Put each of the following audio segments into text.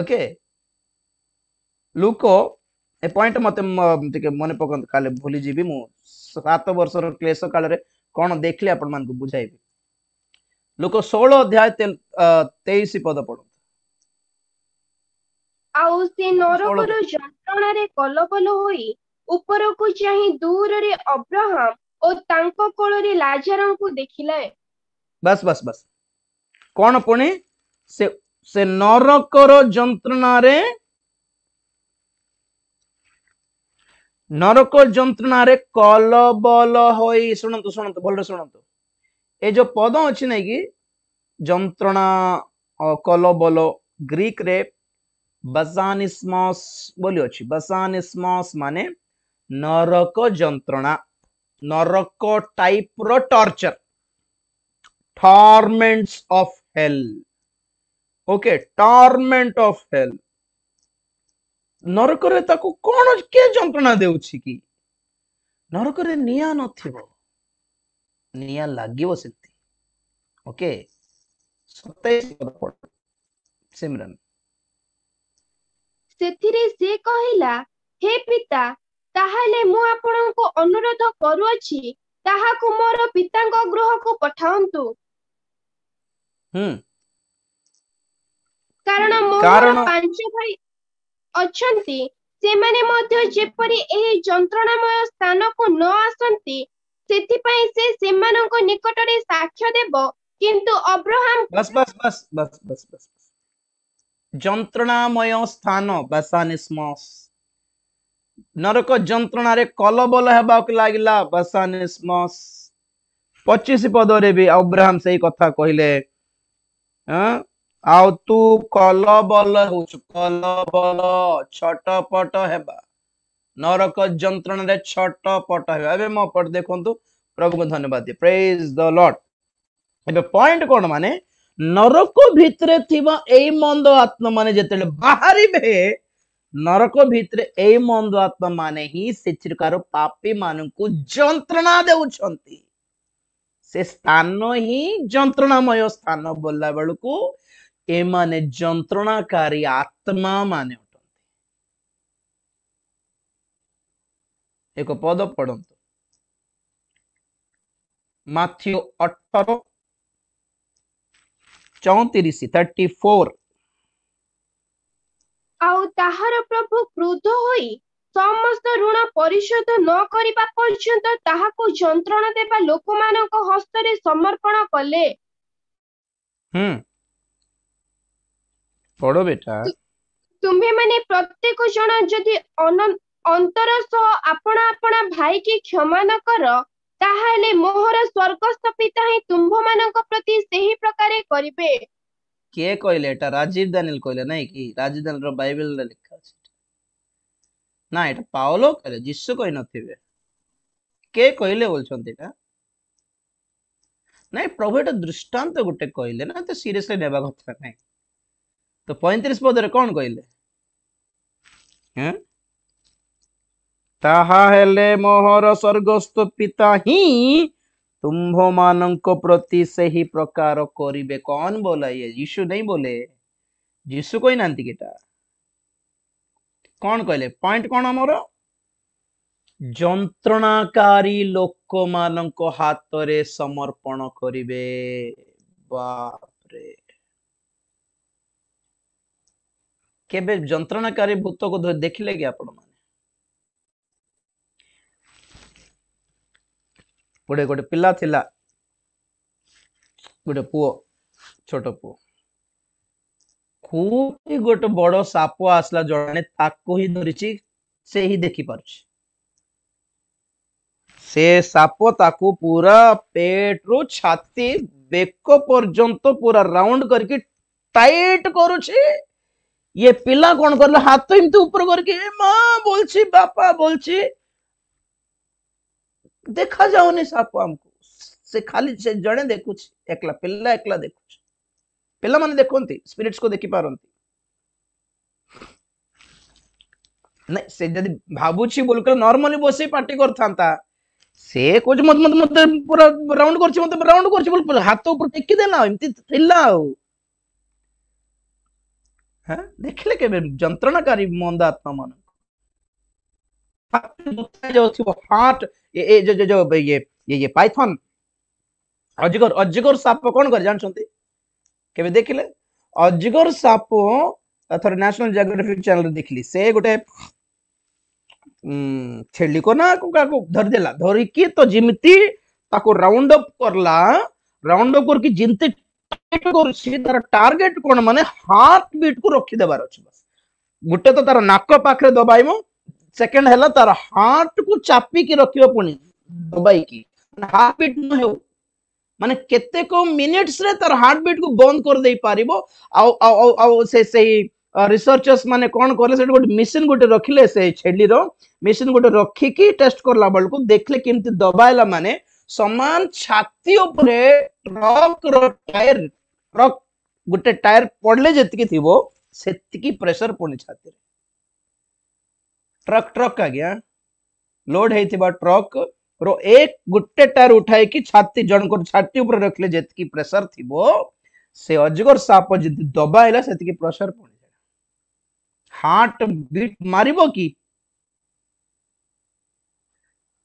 Okay look ए point मते मन पकंत काले भूली जीवी मु 7 वर्षर क्लेश काल रे कोन देखले आपण मान को बुझाइबी लुक 16 अध्याय 23 पद पढो आउ से नरकर जंत्रणा रे कलबल होई ऊपर को चाहि दूर रे अब्राहम और तांको कोल रे लाजर को देखिले बस बस बस कोन पुणी से नरकर जंत्रणा रे कलबल होई सुनंतु सुनंतु भल सुनंतु ए जो पद अछि नै कि जंत्रणा कलबल ग्रीक रे बसानिस्मस बोली अछि बसानिस्मस माने नरक जंत्रणा नरक टाइप रो torture torments of hell okay torment of hell नरक रे ताको कोन के जंत्रणा देउछि कि नरक रे निया नथिबो निया लागिवो सेति ओके 27 पद पढ सिमरन सेथिरे से कहिला हे पिता ताहाले मु आपणको अनुरोध करूअछि ताहाकु मोर पितांग गृह को पठाउंतु कारण पांच भाई अछंती से माने मध्य जेपरि एही जंत्रणामय स्थान को न आसंती सेति पई से सेमानक निकट रे साक्ष्य देबो किंतु अब्राहम बस बस बस बस बस बस जंत्रणामय स्थान बसानिस्मस नरक जंत्रणा रे कलबल हेबाक लागिला बसानिस्मस 25 पद रे भी अब्राहम सही कथा कहिले आउ तू कलबल होछ कलबल छटपट हेबा नरक जंत्रणा रे छटपट हेबा एबे म पढ देखंतु प्रभु को धन्यवाद दे प्रेज द लॉर्ड एबे पॉइंट कोन माने नरक भितरे थिबा एई मंद आत्मा माने जेतेले बाहरिबे नरक भितरे एई मंद आत्मा माने ही सेचिरकार पापी मानकु जंत्रणा देउछंती से स्थान ही जंत्रणामय स्थान बोलला बेलकु ए माने जंत्रणाकारी आत्मा माने उठंती एक पद पढंतु माथ्यू 18 34 आउ ताहार प्रभु क्रोध होई समस्त ऋण परिशोध न करिबा पर्यंत ताहाको जंत्रणा देबा लोकमानक हस्तरे समर्पण कले पढ़ो बेटा तुम्हे माने प्रत्येक जन जदि अंतर सह अपना अपना भाई की क्षमा न कर ताहाले मोहर स्वर्गस्थ पिता ही तुम्भ मानक प्रति सही प्रकारे करिबे के कहले एटा राजीव दानियल कहले नै कि राजीव दानियल रो बाइबल रे लिखा अछि ना एटा पावलो कहले यीशु कहि नथिबे के कहले बोलछंती एटा नै प्रभु एटा दृष्टांत गुटे कहले ना तो सीरियसली नेबा कथा नै तो 35 पद रे कोन कहले हैं ताहा हेले मोहर स्वर्गस्थ पिता ही तुम्भ मानक प्रति सही प्रकार करिबे कौन बोला ये यीशु नहीं बोले यीशु कोई नांती केटा कौन कहले पॉइंट कौन हमर जंत्रणाकारी लोक मानक हाथ रे समर्पण करिबे बाप रे केबे जंत्रणाकारी भूत को देखिले कि आपण माने गोटे गोटे पिला थिला गोटे पुओ छोट पुओ खूब गोटे बड़ साप आसला जने ताको ही धरिची से ही देखि पारछि से साप ताको पूरा पेट रो छाती बेक पर्यंत पूरा राउंड करके टाइट करूछि ये पिला कोन करला हाथ एमती ऊपर करके मां बोलछि बापा बोलछि देखा जाओनी साप हमको से खाली से जणे देखुछि एकला देखुछि पिला माने देखंती स्पिरिट्स को देखि पारंती नै से जदी भाबुछि बोलकर नॉर्मली बसे पार्टी करथांता से कुछ मत मत मत पूरा राउंड करछि मत राउंड करछि बोल हाथ ऊपर टेकी देना एमती थिला हाँ देखिले केबे जंत्रणाकारी मंद आत्मा मान हार्ट ए जो ये पाइथन अजगर अजगर साप कौन कर जानछंती केबे देखिले अजगर साप थोर नेशनल जियोग्राफिक चैनल देखली से गोटे छेली को ना को धर देला धरी की तो जिमती ताको राउंड अप करला राउंड अप करके जिनते करछि तार टार्गेट कोन माने हार्ट बीट को रखी देबार अछि बस गुटे तो तार नाक पाखरे दबाइमो सेकंड हैला तार हार्ट को चापी की रखियो पुनी दबाई की हार्ट बीट न हो माने केते को मिनिट्स रे तार हार्ट बीट को बंद कर दे पारिबो आ से रिसर्चर्स माने कोन करले से गोटे मशीन गोटे रखिले से छेली रो मशीन गोटे रखी की टेस्ट करला बल को देखले केमती दबाइला माने समान छाती ऊपरे ट्रक रो टायर ट्रक गोटे टायर पड़ले जतिकी थिबो सेतिकी प्रेशर पड़नी छाती ट्रक ट्रक आ गया लोड हेतिबा ट्रक रो एक गुट्टे टायर उठाई कि छाती जन को छाती ऊपर रखले जतिकी प्रेशर थिबो से अजगर साप जति दबाइला सेतिकी प्रेशर पड़ जाय हार्ट बीट मारिबो की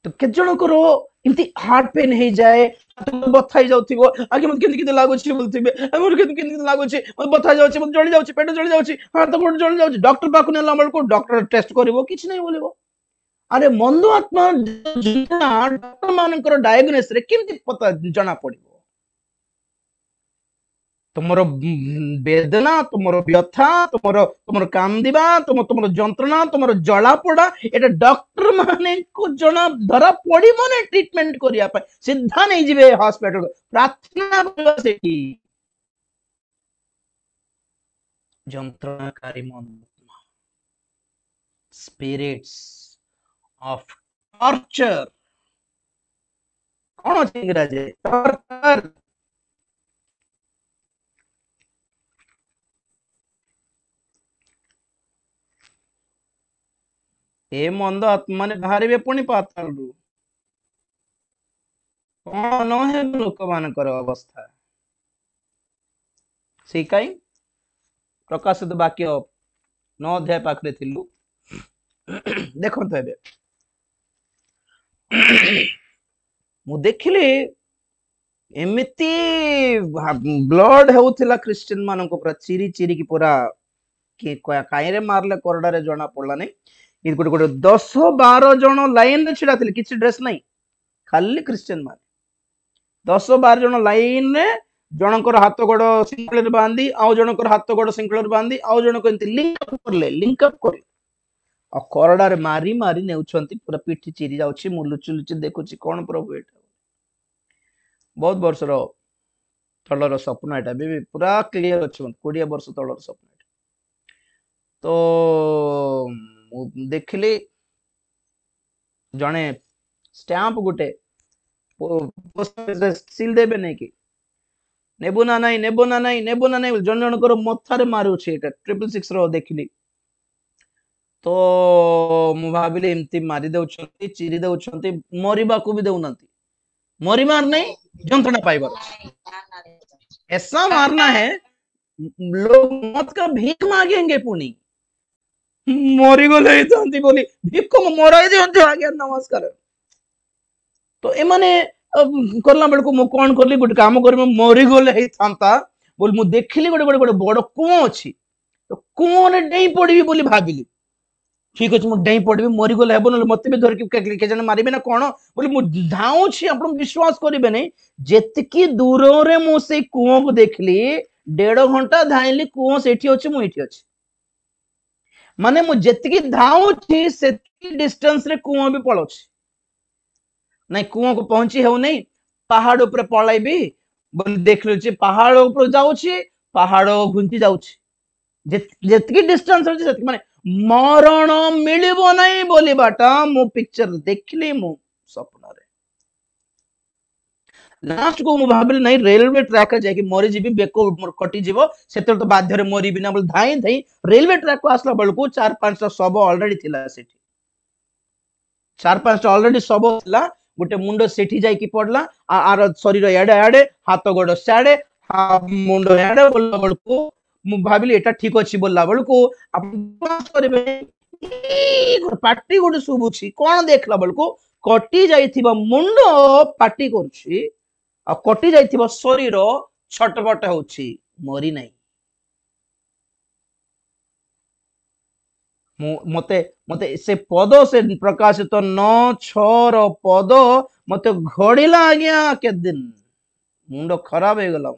तो के जन करो इमती हार्ट पेन हे जाए तो बथाई जाउथिबो आगे मत केंति लागो छी बोलथिबे हमर केंति लागो छी मत बथाई जाउछि मत जळी जाउछि पेट जळी जाउछि हाथ तो गोड़ जळी जाउछि डॉक्टर पाकु नेला हमर को डॉक्टर टेस्ट करिवो किछ नै बोलिबो अरे मंदो आत्मा डॉक्टर मानकर डायग्नोसिस रे केमती पता जना पड़िबो तुमरो वेदना तुमरो व्यथा तुमरो कांदिबा तुमरो जंत्रणा तुमरो जला पड़ा एटा डॉक्टर माने को जना धरा पड़िबो ने ट्रीटमेंट करिया पय सीधा नै जिवे हॉस्पिटल प्रार्थना करबा सेठी जंत्रणाकारी मन स्पिरिट्स ऑफ टॉर्चर कौन अछि इंग्रजी टॉर्चर ए मंद आत्मा ने बाहरिबे पुणी पाताल रु कौन है लोक मानकर अवस्था से कई प्रकाशित वाक्य 9 अध्याय पाखरे थिलु देखो तो एबे मु देखिले एमिति ब्लड हेउथिला क्रिश्चियन मानन को पूरा चिरी चिरी की पूरा के काइरे मारले कोरडा रे जणा पड़ला नै इ गोटे गोटे 10-12 जण लाइन रे छिड़ा थिले किछि ड्रेस नै खाली क्रिश्चियन मान 10-12 जण लाइन रे जनकर हाथ गोड़ सिंगल रे बांधी आउ जनकर हाथ गोड़ सिंगल रे बांधी आउ जण को एंती लिंक अप करले आ कोरडा रे मारी मारी नेउछंती पूरा पिठी चिरी जाउछि मु लुचि लुचि देखुछि कोन प्रभु एटा बहुत वर्ष रो तलर स्वप्न एटा भी पूरा क्लियर अछि 20 वर्ष तलर स्वप्न तो देखिली जने स्टैंप गुटे सील देबे नै कि नेबो ना नहीं जन जन कर मथारे मारू छी एटा 666 रो देखिली तो मु भाबिले एमती मारी देउछंती चिरी देउछंती मरिबा को भी देउनंती मरी मार नहीं जंत्रणा पाइबार ऐसा मारना है लोग मौत का भीख मांगेंगे पुनी मरी गले थांती बोली भिक्को मराई दियंती आज्ञा नमस्कार तो ए माने करला बेल को मु कोन करली गुट काम करबे मरी गले हे थांता बोल मु देखिली गोटे गोटे बड़ कुओ अछि तो कुओ ने डेई पड़बी बोली भाबिली ठीक अछि मु डेई पड़बी मरी गले हेबो न मते भी धर के जने मारिबे ना कोन बोली मु धाउ छी आपण विश्वास करिबे नै जेतकी दूर रे मु से कुओ को देखली 1.5 घंटा धाइली कुओ सेठी अछि मु एठी अछि माने मु जेतकी धाउ छी सेतकी डिस्टेंस रे कुओ भी पळोछि नै कुओ को पहुंची हेउ नै पहाड़ ऊपर पळाइबी बोल देख लछि पहाड़ ऊपर जाउछि पहाड़ घुंची जाउछि जेतकी डिस्टेंस अछि सेतकी माने मरण मिलिबो नै बोली बाटा मु पिक्चर देखली मु सपना रे लास्ट को मु भाबिल नै रेलवे ट्रैक रे जाके मरि जीबी बेको मोर कटि जीवो सेतर तो बाध्य रे मरि बिना बोल धाई धाई रेलवे ट्रैक को आसला बेल को 4-5 टा सब ऑलरेडी थिला सेठी 4-5 टा ऑलरेडी सब थिला गोटे मुंडो सेठी जाई की पड़ला आर शरीर याडे याडे हाथ गोड़ साडे मुंडो याडे बोल बेल को मु भाबिली एटा ठीक अछि बोलला बेलको आपण करबे पार्टी गोटे शुभुछि कोन देखला बेलको कटि जाइथिबा मुंड पार्टी करछि आ कटि जाइथिबा शरीर छटपट होछि मरी नाही मते मते से पद से प्रकाशित तो 9:6 पद मते घड़ीला आज्ञा के दिन मुंड खराब हो गला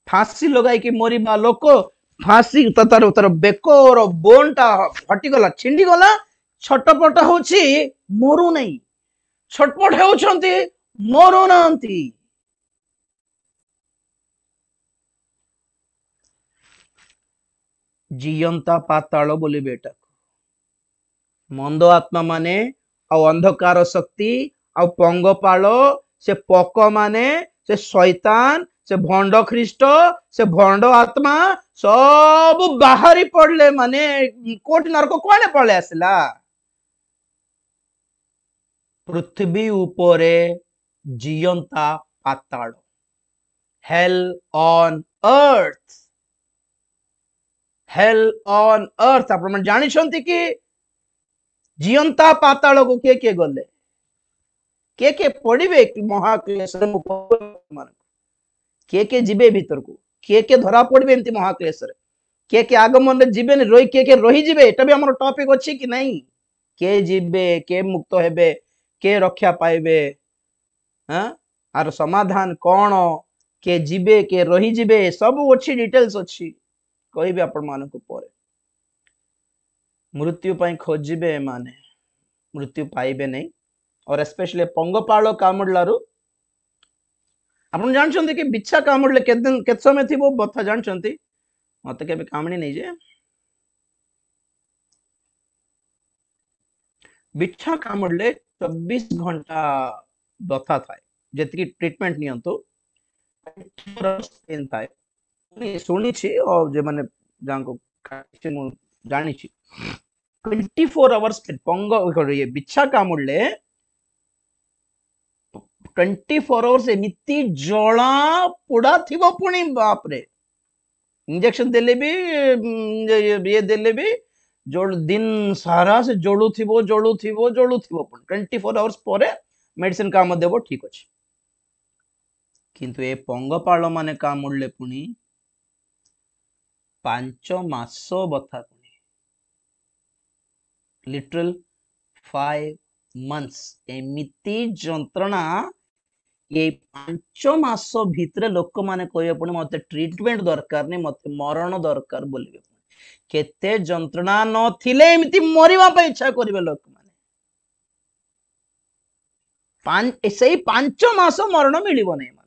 फांसी लगाई कि मरिबा लोक फांसी तार तार बेकर बोनटा फटी गला छिंडी गला छटपट होछि मरु नहीं छटपट होछंती मरु नांती जियंता पाताल बोली बेटा मंद आत्मा माने आ अंधकार शक्ति आ पंगपाल से पक माने से शैतान से भंड ख्रीष्ट से भंड आत्मा सब बाहरी पड़ले माने कोट नरक कोने पड़े आसला पृथ्वी ऊपरे जियंता पाताल hell on earth hell on earth आपण जानी छंती कि जियंता पाताल को के गले के पड़िबे कि महाक्लेश मान के जिबे भीतर को के धरा पड़िबे एमती महाक्लेश रे के आगमन रे जिबे रही के रही जिबे एटा भी हमर टॉपिक अछि कि नहीं के जिबे के मुक्त हेबे के रक्षा पाइबे हां आर समाधान कोन के जिबे के रही जिबे सब अछि डिटेल्स अछि कहबे आपण मान को परे मृत्यु पाई खोजिबे माने मृत्यु पाइबे नहीं और स्पेशली पंगपाल कामुडलारू आपण जानछन्ती कि बिच्छा कामुडले के दिन के समय थिबो बथा जानछन्ती मते केबे कामणी नहीं जे बिच्छा कामुडले 24 घंटा बथा थाए जेतकी ट्रीटमेंट नियंतो इन थाए सुनी छी और जे माने जांको जानी छी 24 आवर्स पंग ये बिच्छा कामुडले 24 आवर्स एमिति जला पुड़ा थिबो पुणी बाप रे इंजेक्शन देले भी ये देले भी जोड़ दिन सारा से जोड़ू थिबो 24 आवर्स परे मेडिसिन काम देबो ठीक अछि किंतु ए पंगपाल माने कामुडले पुणी 5 मास बथा लिटरल 5 months एमिति जंत्रणा ये 5 मास भितरे लोक माने कहबे पुणी मते ट्रीटमेंट दरकार नहीं मते मरण दरकार बोलिबे केते जंत्रणा न थिले एमिति मरिबा पे इच्छा करिवे लोक माने सेही 5 मास मरण मिलिबो नहीं माने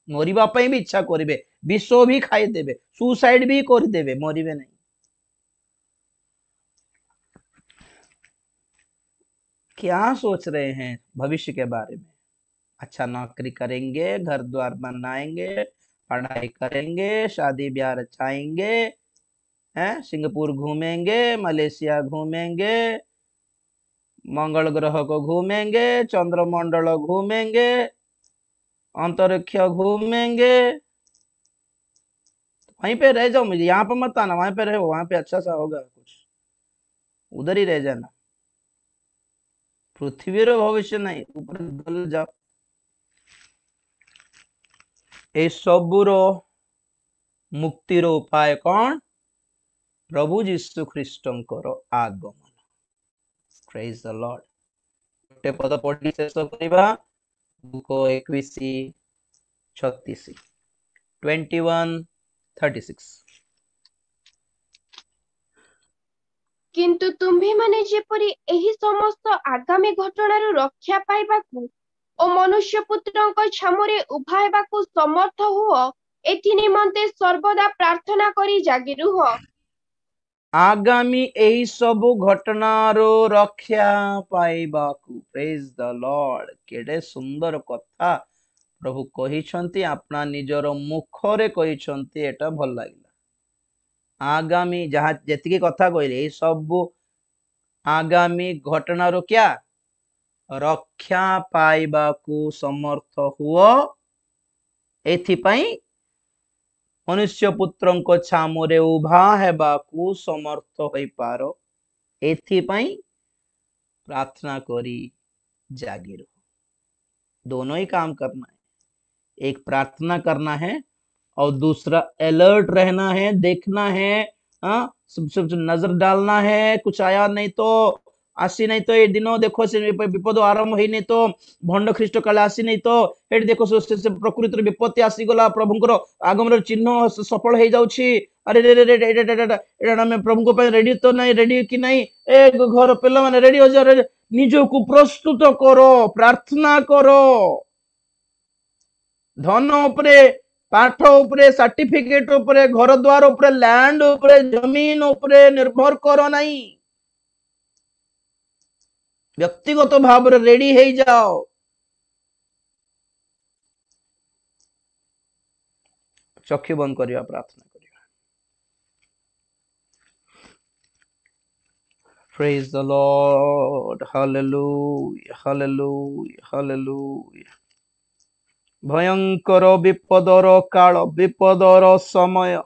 मरिबा पे भी इच्छा करिवे विष भी खाई देबे सुसाइड भी कर देबे मरिबे नहीं क्या सोच रहे हैं भविष्य के बारे में अच्छा नौकरी करेंगे घर द्वार बनाएंगे पढ़ाई करेंगे शादी ब्याह रचाएंगे हैं सिंगापुर घूमेंगे मलेशिया घूमेंगे मंगल ग्रह को घूमेंगे चंद्रमंडल घूमेंगे अंतरिक्ष घूमेंगे वहीं पे रह जाओ मुझे यहाँ पे मत आना वहीं पे रहो वहां पे अच्छा सा होगा कुछ उधर ही रह जाना पृथ्वी रो भविष्य नहीं ऊपर गल जाओ ए सबुरो मुक्तिर उपाय कौन प्रभु जीशु ख्रीष्टंकर आगमन प्रेज द लॉर्ड गोटे पद पढ़ी शेष करबा बुक 21:36 21:36 किंतु तुम्ही माने जेपरी एही समस्त आगामी घटनारू रक्षा पाइबाकू ओ मनुष्य पुत्रଙ୍କ छामुरे उभा हेबाकू समर्थ हुओ एथि निमंते सर्वदा प्रार्थना करी जागी रुह आगामी एही सब घटनारो रक्षा पाइबाकू प्रेज द लॉर्ड केडे सुंदर कथा प्रभु कहिसंती अपना निजर मुखरे कहिसंती एटा भल लागिला आगामी जहाँ जेतिकी कथा कहले सब आगामी घटनारो क्या रक्षा पाइबाकू समर्थ हुओ एथिपाई मनुष्य पुत्र को छामुरे उभा हेबाकू समर्थ होई पारो एथिपाई प्रार्थना करी जागी रहो। दोनों ही काम करना है, एक प्रार्थना करना है और दूसरा अलर्ट रहना है, देखना है, सब नजर डालना है, कुछ आया नहीं तो आसी नहीं तो ये दिनों देखो से विपद आरंभ ही नहीं तो भंड ख्रीष्ट काले आसी नहीं तो ये देखो से प्रकृति विपत्ति आसी गला प्रभुंकर आगमन चिन्ह सफल हो जाउछि। अरे रे रे रे एटा मैं प्रभु को रेडी तो नहीं, रेडी कि नहीं, ए घर पिला माने रेडी हो जा, निजको प्रस्तुत करो, प्रार्थना करो। धन उपरे, पाठ उपरे, सर्टिफिकेट उपरे, घर द्वार उपरे, लैंड उपरे, जमीन उपरे निर्भर करो नहीं, व्यक्तिगत भाव रेडी हो जाओ। चक्षु बंद करिया, प्रार्थना करिया। Praise the Lord, hallelujah, hallelujah, hallelujah। भयंकर विपदर काल, विपदर समय,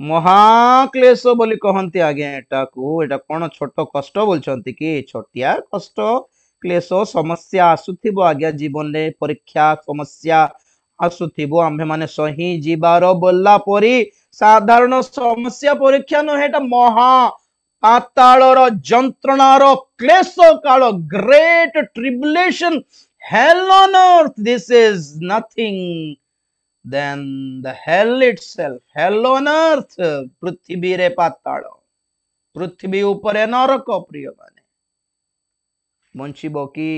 महाक्लेश बोली कहते आज्ञा एटा को, एटा कौन छोट कष्ट बोलछंती कि छोटिया कष्ट क्लेश समस्या आसुथिबो आज्ञा जीवन रे, परीक्षा समस्या आसुथिबो, आम्भे माने सही जीवार बोलला परी साधारण समस्या परीक्षा न हेटा महा पाताळर जंत्रणार क्लेश काल, great tribulation, hell on earth, this is nothing than the hell itself, hell on earth, पृथ्वी रे पाताल, पृथ्वी ऊपर नरक। प्रिय माने बंचिबो कि